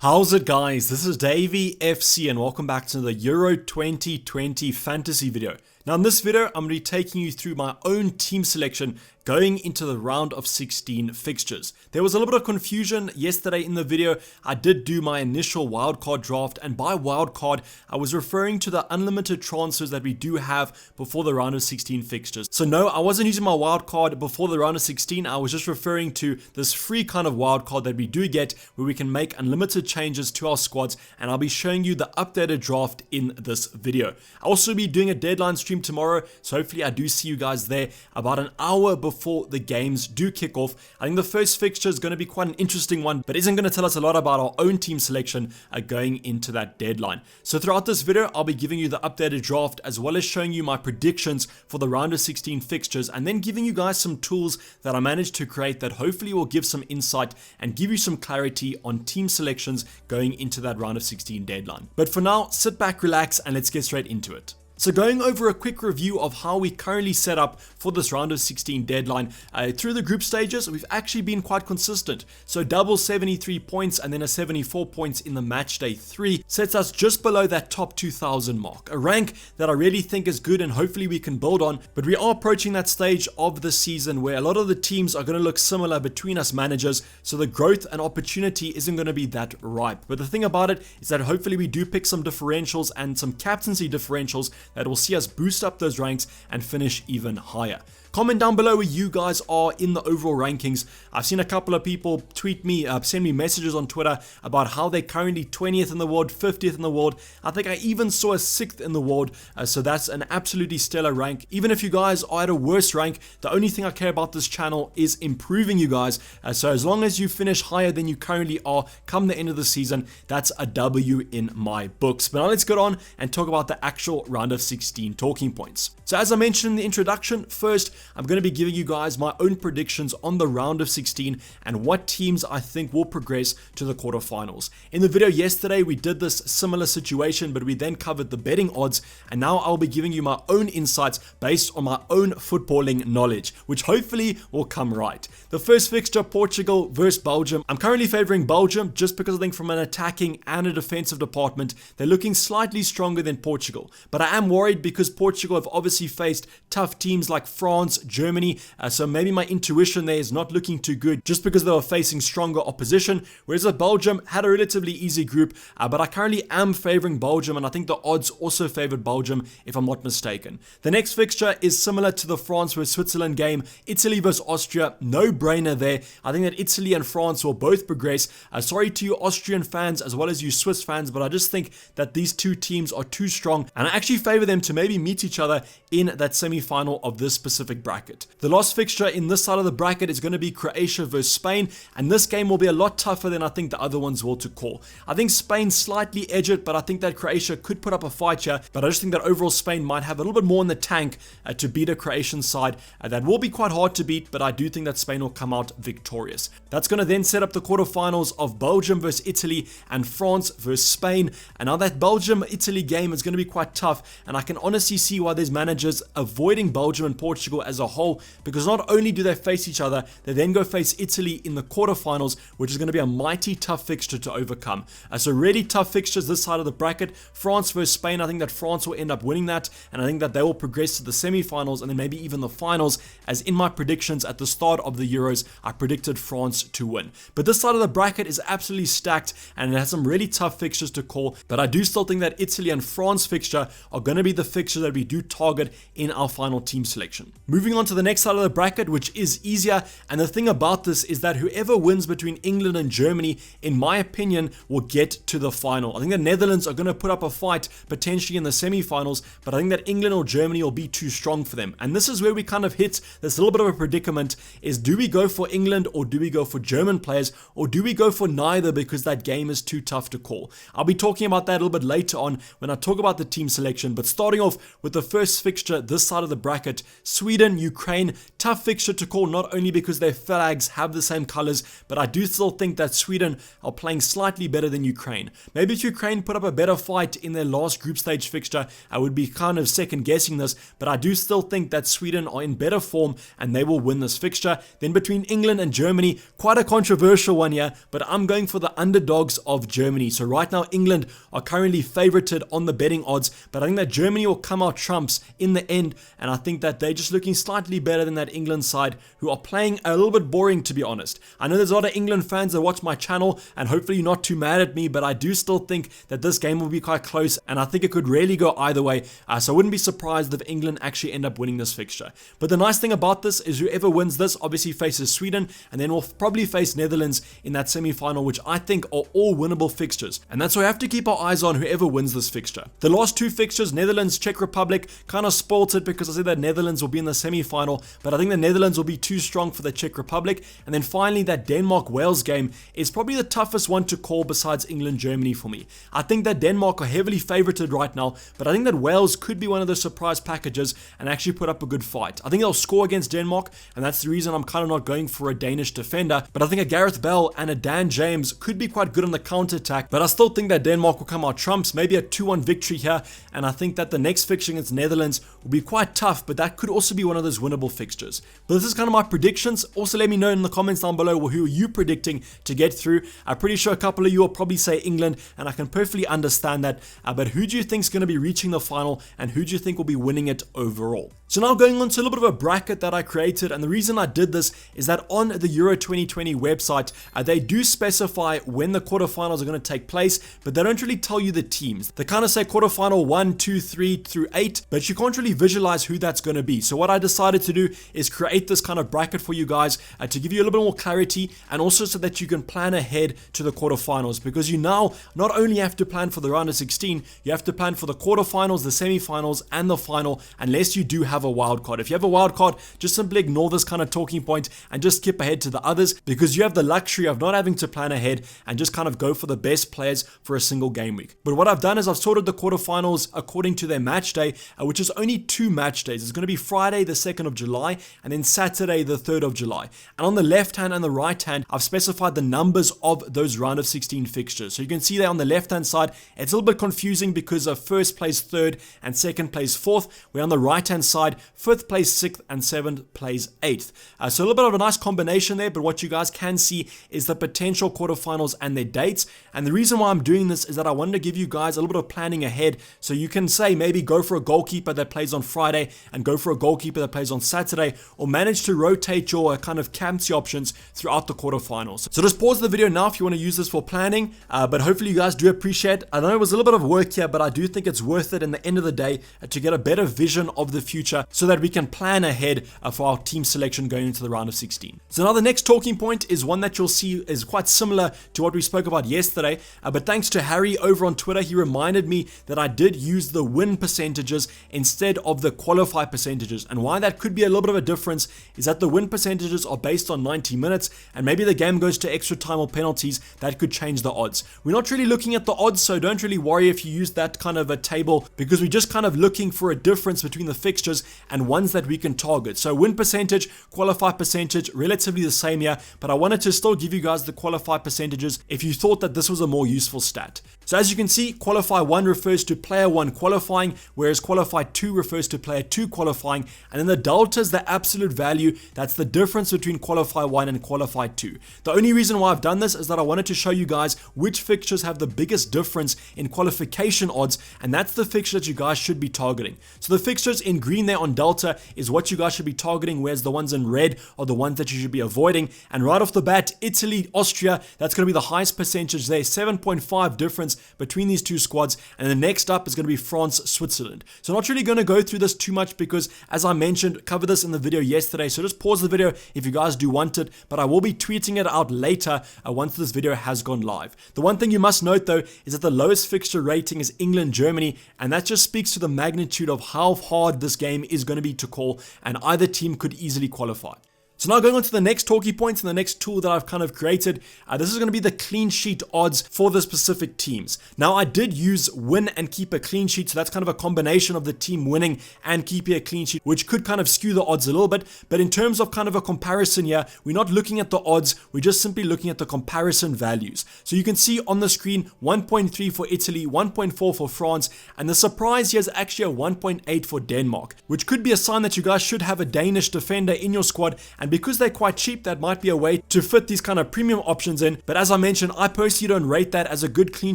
How's it guys, this is Dayvy FC and welcome back to the Euro 2020 fantasy video. Now in this video, I'm going to be taking you through my own team selection going into the round of 16 fixtures. There was a little bit of confusion yesterday in the video. I did do my initial wildcard draft, and by wildcard, I was referring to the unlimited transfers that we do have before the round of 16 fixtures. So no, I wasn't using my wildcard before the round of 16, I was just referring to this free kind of wildcard that we do get where we can make unlimited changes to our squads, and I'll be showing you the updated draft in this video. I'll also be doing a deadline stream tomorrow, so hopefully I do see you guys there about an hour before the games do kick off. I think the first fixture is going to be quite an interesting one, but isn't going to tell us a lot about our own team selection going into that deadline. So throughout this video, I'll be giving you the updated draft as well as showing you my predictions for the round of 16 fixtures, and then giving you guys some tools that I managed to create that hopefully will give some insight and give you some clarity on team selections going into that round of 16 deadline. But for now, sit back, relax, and let's get straight into it. So going over a quick review of how we currently set up for this round of 16 deadline. Through the group stages, we've actually been quite consistent. So double 73 points and then a 74 points in the match day 3 sets us just below that top 2000 mark. A rank that I really think is good and hopefully we can build on. But we are approaching that stage of the season where a lot of the teams are going to look similar between us managers. So the growth and opportunity isn't going to be that ripe. But the thing about it is that hopefully we do pick some differentials and some captaincy differentials that will see us boost up those ranks and finish even higher. Comment down below where you guys are in the overall rankings. I've seen a couple of people tweet me, send me messages on Twitter about how they're currently 20th in the world, 50th in the world. I think I even saw a 6th in the world, so that's an absolutely stellar rank. Even if you guys are at a worse rank, the only thing I care about this channel is improving you guys. So as long as you finish higher than you currently are come the end of the season, that's a W in my books. But now let's get on and talk about the actual round of 16 talking points. So as I mentioned in the introduction, first, I'm going to be giving you guys my own predictions on the round of 16 and what teams I think will progress to the quarterfinals. In the video yesterday, we did this similar situation, but we then covered the betting odds, and now I'll be giving you my own insights based on my own footballing knowledge, which hopefully will come right. The first fixture, Portugal versus Belgium. I'm currently favoring Belgium just because I think from an attacking and a defensive department, they're looking slightly stronger than Portugal. But I am worried because Portugal have obviously faced tough teams like France, Germany, so maybe my intuition there is not looking too good just because they were facing stronger opposition, whereas Belgium had a relatively easy group, but I currently am favoring Belgium, and I think the odds also favored Belgium if I'm not mistaken. The next fixture is similar to the France vs Switzerland game, Italy vs Austria, no brainer there. I think that Italy and France will both progress. Sorry to you Austrian fans as well as you Swiss fans, but I just think that these two teams are too strong, and I actually favor them to maybe meet each other in that semi-final of this specific bracket. The last fixture in this side of the bracket is going to be Croatia versus Spain, and this game will be a lot tougher than I think the other ones will to call. I think Spain slightly edge it, but I think that Croatia could put up a fight here, but I just think that overall Spain might have a little bit more in the tank to beat a Croatian side. That will be quite hard to beat, but I do think that Spain will come out victorious. That's going to then set up the quarterfinals of Belgium versus Italy and France versus Spain, and now that Belgium-Italy game is going to be quite tough, and I can honestly see why there's managers avoiding Belgium and Portugal as a whole, because not only do they face each other, they then go face Italy in the quarterfinals, which is going to be a mighty tough fixture to overcome. So really tough fixtures this side of the bracket. France versus Spain, I think that France will end up winning that, and I think that they will progress to the semi-finals and then maybe even the finals, as in my predictions at the start of the Euros, I predicted France to win. But this side of the bracket is absolutely stacked, and it has some really tough fixtures to call, but I do still think that Italy and France fixture are going to be the fixture that we do target in our final team selection. Moving on to the next side of the bracket, which is easier, and the thing about this is that whoever wins between England and Germany, in my opinion, will get to the final. I think the Netherlands are going to put up a fight potentially in the semi-finals, but I think that England or Germany will be too strong for them. And this is where we kind of hit this little bit of a predicament, is do we go for England or do we go for German players, or do we go for neither because that game is too tough to call? I'll be talking about that a little bit later on when I talk about the team selection, but starting off with the first fixture this side of the bracket, Sweden Sweden, Ukraine, tough fixture to call, not only because their flags have the same colors, but I do still think that Sweden are playing slightly better than Ukraine. Maybe if Ukraine put up a better fight in their last group stage fixture, I would be kind of second guessing this, but I do still think that Sweden are in better form and they will win this fixture. Then between England and Germany, quite a controversial one here, but I'm going for the underdogs of Germany. So right now England are currently favorited on the betting odds, but I think that Germany will come out trumps in the end, and I think that they're just looking slightly better than that England side, who are playing a little bit boring, to be honest. I know there's a lot of England fans that watch my channel, and hopefully you're not too mad at me, but I do still think that this game will be quite close, and I think it could really go either way, so I wouldn't be surprised if England actually end up winning this fixture. But the nice thing about this is whoever wins this obviously faces Sweden, and then we'll probably face Netherlands in that semi-final, which I think are all winnable fixtures, and that's why we have to keep our eyes on whoever wins this fixture. The last two fixtures, Netherlands, Czech Republic, kind of spoiled it because I said that Netherlands will be in the semi-final, but I think the Netherlands will be too strong for the Czech Republic. And then finally, that Denmark-Wales game is probably the toughest one to call besides England-Germany for me. I think that Denmark are heavily favorited right now, but I think that Wales could be one of those surprise packages and actually put up a good fight. I think they'll score against Denmark, and that's the reason I'm kind of not going for a Danish defender, but I think a Gareth Bale and a Dan James could be quite good on the counter-attack, but I still think that Denmark will come out trumps, maybe a 2-1 victory here, and I think that the next fixture against Netherlands will be quite tough, but that could also be one of those winnable fixtures. But this is kind of my predictions. Also, let me know in the comments down below who are you predicting to get through. I'm pretty sure a couple of you will probably say England, and I can perfectly understand that, but who do you think is going to be reaching the final, and who do you think will be winning it overall? So now going on to a little bit of a bracket that I created, and the reason I did this is that on the Euro 2020 website, they do specify when the quarterfinals are going to take place, but they don't really tell you the teams. They kind of say quarterfinal 1, 2, 3 through 8, but you can't really visualize who that's going to be. So what I decided to do is create this kind of bracket for you guys to give you a little bit more clarity, and also so that you can plan ahead to the quarterfinals, because you now not only have to plan for the round of 16, you have to plan for the quarterfinals, the semifinals, and the final, unless you do have a wild card. If you have a wild card, just simply ignore this kind of talking point and just skip ahead to the others, because you have the luxury of not having to plan ahead and just kind of go for the best players for a single game week. But what I've done is I've sorted the quarterfinals according to their match day, which is only 2 match days. It's going to be Friday the 2nd of July and then Saturday the 3rd of July. And on the left hand and the right hand, I've specified the numbers of those round of 16 fixtures. So you can see there on the left hand side, it's a little bit confusing because of first place 3rd and second place 4th, where on the right hand side, 5th place 6th and 7th place 8th. So a little bit of a nice combination there, but what you guys can see is the potential quarterfinals and their dates. And the reason why I'm doing this is that I wanted to give you guys a little bit of planning ahead, so you can say maybe go for a goalkeeper that plays on Friday and go for a goalkeeper that plays on Saturday, or manage to rotate your kind of captaincy options throughout the quarterfinals. So just pause the video now if you want to use this for planning, but hopefully you guys do appreciate. I know it was a little bit of work here, but I do think it's worth it in the end of the day to get a better vision of the future so that we can plan ahead for our team selection going into the round of 16. So now the next talking point is one that you'll see is quite similar to what we spoke about yesterday, but thanks to Harry over on Twitter, he reminded me that I did use the win percentages instead of the qualify percentages, and why that could be a little bit of a difference is that the win percentages are based on 90 minutes, and maybe the game goes to extra time or penalties. That could change the odds. We're not really looking at the odds, so don't really worry if you use that kind of a table, because we're just kind of looking for a difference between the fixtures and ones that we can target. So win percentage, qualify percentage, relatively the same here, but I wanted to still give you guys the qualify percentages if you thought that this was a more useful stat. So as you can see, qualify 1 refers to player 1 qualifying, whereas qualify 2 refers to player 2 qualifying, and then the delta is the absolute value. That's the difference between qualify 1 and qualify 2. The only reason why I've done this is that I wanted to show you guys which fixtures have the biggest difference in qualification odds, and that's the fixture that you guys should be targeting. So the fixtures in green there on delta is what you guys should be targeting, whereas the ones in red are the ones that you should be avoiding. And right off the bat, Italy, Austria, that's going to be the highest percentage there, 7.5 difference between these two squads. And the next up is going to be France, Switzerland. So not really going to go through this too much because, as I mentioned, covered this in the video yesterday, so just pause the video if you guys do want it, but I will be tweeting it out later once this video has gone live. The one thing you must note though is that the lowest fixture rating is England, Germany, and that just speaks to the magnitude of how hard this game is going to be to call, and either team could easily qualify. So now going on to the next talkie points and the next tool that I've kind of created. This is going to be the clean sheet odds for the specific teams. Now I did use win and keep a clean sheet, so that's kind of a combination of the team winning and keeping a clean sheet, which could kind of skew the odds a little bit. But in terms of kind of a comparison here, we're not looking at the odds, we're just simply looking at the comparison values. So you can see on the screen 1.3 for Italy, 1.4 for France, and the surprise here is actually a 1.8 for Denmark, which could be a sign that you guys should have a Danish defender in your squad. And because they're quite cheap, that might be a way to fit these kind of premium options in. But as I mentioned, I personally don't rate that as a good clean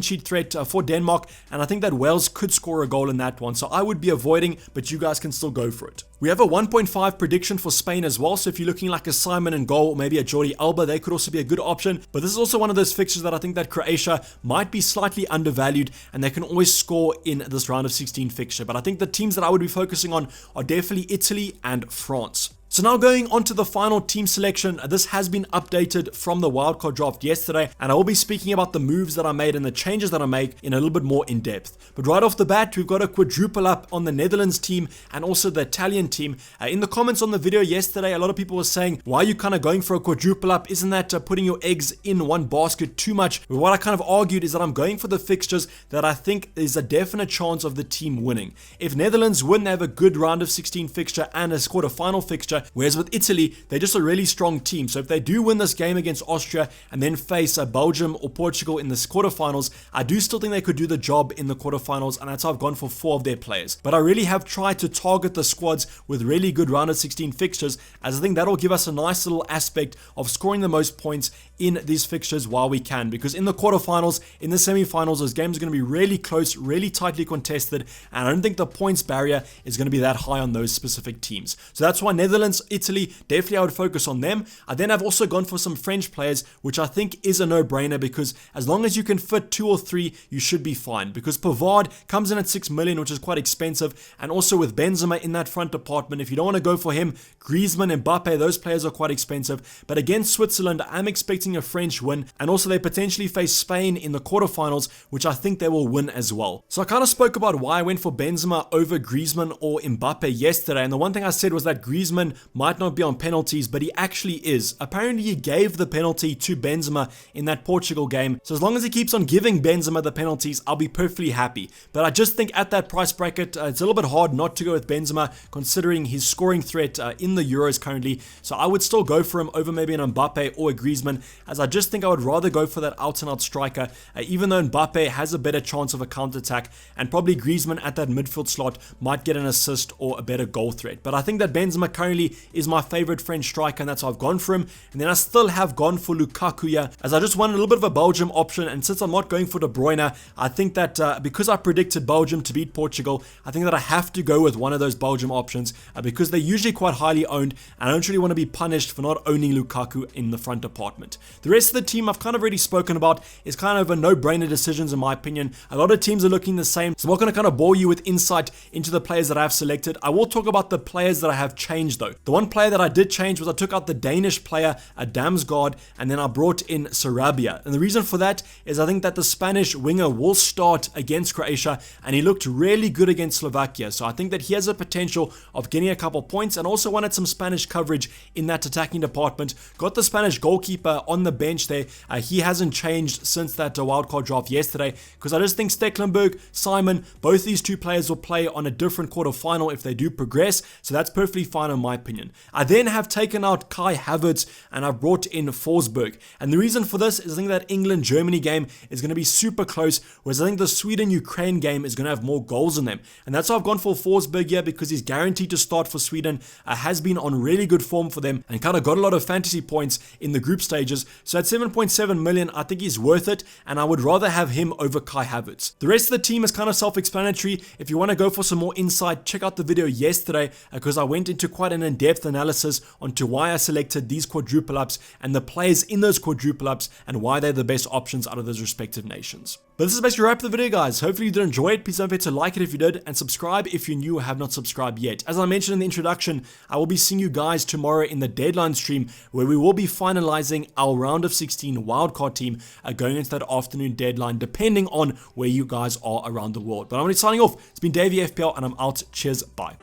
sheet threat for Denmark, and I think that Wales could score a goal in that one. So I would be avoiding, but you guys can still go for it. We have a 1.5 prediction for Spain as well, so if you're looking like a Simon in goal or maybe a Jordi Alba, they could also be a good option. But this is also one of those fixtures that I think that Croatia might be slightly undervalued, and they can always score in this round of 16 fixture. But I think the teams that I would be focusing on are definitely Italy and France. So now going on to the final team selection, this has been updated from the wildcard draft yesterday, and I will be speaking about the moves that I made and the changes that I make in a little bit more in depth. But right off the bat, we've got a quadruple up on the Netherlands team and also the Italian team. In the comments on the video yesterday, a lot of people were saying, why are you kind of going for a quadruple up? Isn't that putting your eggs in one basket too much? But what I kind of argued is that I'm going for the fixtures that I think is a definite chance of the team winning. If Netherlands win, they have a good round of 16 fixture and a quarterfinal fixture. Whereas with Italy, they're just a really strong team. So if they do win this game against Austria and then face Belgium or Portugal in the quarterfinals, I do still think they could do the job in the quarterfinals, and that's how I've gone for 4 of their players. But I really have tried to target the squads with really good round of 16 fixtures, as I think that'll give us a nice little aspect of scoring the most points in these fixtures while we can. Because in the quarterfinals, in the semifinals, those games are going to be really close, really tightly contested, and I don't think the points barrier is going to be that high on those specific teams. So that's why Netherlands, Italy, definitely I would focus on them. I then have also gone for some French players, which I think is a no-brainer, because as long as you can fit 2 or 3, you should be fine. Because Pavard comes in at 6 million, which is quite expensive, and also with Benzema in that front department, if you don't want to go for him, Griezmann, Mbappe, those players are quite expensive. But against Switzerland, I'm expecting a French win, and also they potentially face Spain in the quarterfinals, which I think they will win as well. So I kind of spoke about why I went for Benzema over Griezmann or Mbappe yesterday, and the one thing I said was that Griezmann might not be on penalties, but he actually is. Apparently he gave the penalty to Benzema in that Portugal game, so as long as he keeps on giving Benzema the penalties, I'll be perfectly happy. But I just think at that price bracket, it's a little bit hard not to go with Benzema, considering his scoring threat in the Euros currently. So I would still go for him over maybe an Mbappe or a Griezmann, as I just think I would rather go for that out-and-out striker, even though Mbappe has a better chance of a counter-attack, and probably Griezmann at that midfield slot might get an assist or a better goal threat. But I think that Benzema currently is my favorite French striker, and that's how I've gone for him. And then I still have gone for Lukaku here, as I just wanted a little bit of a Belgium option, and since I'm not going for De Bruyne, I think that because I predicted Belgium to beat Portugal, I think that I have to go with one of those Belgium options, because they're usually quite highly owned, and I don't really want to be punished for not owning Lukaku in the front department. The rest of the team I've kind of already spoken about is kind of a no-brainer decisions in my opinion. A lot of teams are looking the same, so I'm not going to kind of bore you with insight into the players that I have selected. I will talk about the players that I have changed though. The one player that I did change was I took out the Danish player Damsgaard, and then I brought in Sarabia. And the reason for that is I think that the Spanish winger will start against Croatia, and he looked really good against Slovakia. So I think that he has a potential of getting a couple points, and also wanted some Spanish coverage in that attacking department. Got the Spanish goalkeeper on the bench there. He hasn't changed since that wildcard draft yesterday, because I just think Stecklenburg, Simon, both these two players will play on a different quarterfinal if they do progress. So that's perfectly fine in my opinion. I then have taken out Kai Havertz and I've brought in Forsberg. And the reason for this is I think that England-Germany game is going to be super close, whereas I think the Sweden-Ukraine game is going to have more goals in them. And that's why I've gone for Forsberg here, because he's guaranteed to start for Sweden, has been on really good form for them, and kind of got a lot of fantasy points in the group stages. So at 7.7 million, I think he's worth it, and I would rather have him over Kai Havertz. The rest of the team is kind of self-explanatory. If you want to go for some more insight, check out the video yesterday, because I went into quite an in-depth analysis onto why I selected these quadruple ups and the players in those quadruple ups and why they're the best options out of those respective nations. But this is basically wrap up the video, guys. Hopefully you did enjoy it. Please don't forget to like it if you did, and subscribe if you're new or have not subscribed yet. As I mentioned in the introduction, I will be seeing you guys tomorrow in the deadline stream, where we will be finalizing our round of 16 wildcard team going into that afternoon deadline, depending on where you guys are around the world. But I'm already signing off. It's been Dayvy FPL, and I'm out. Cheers. Bye.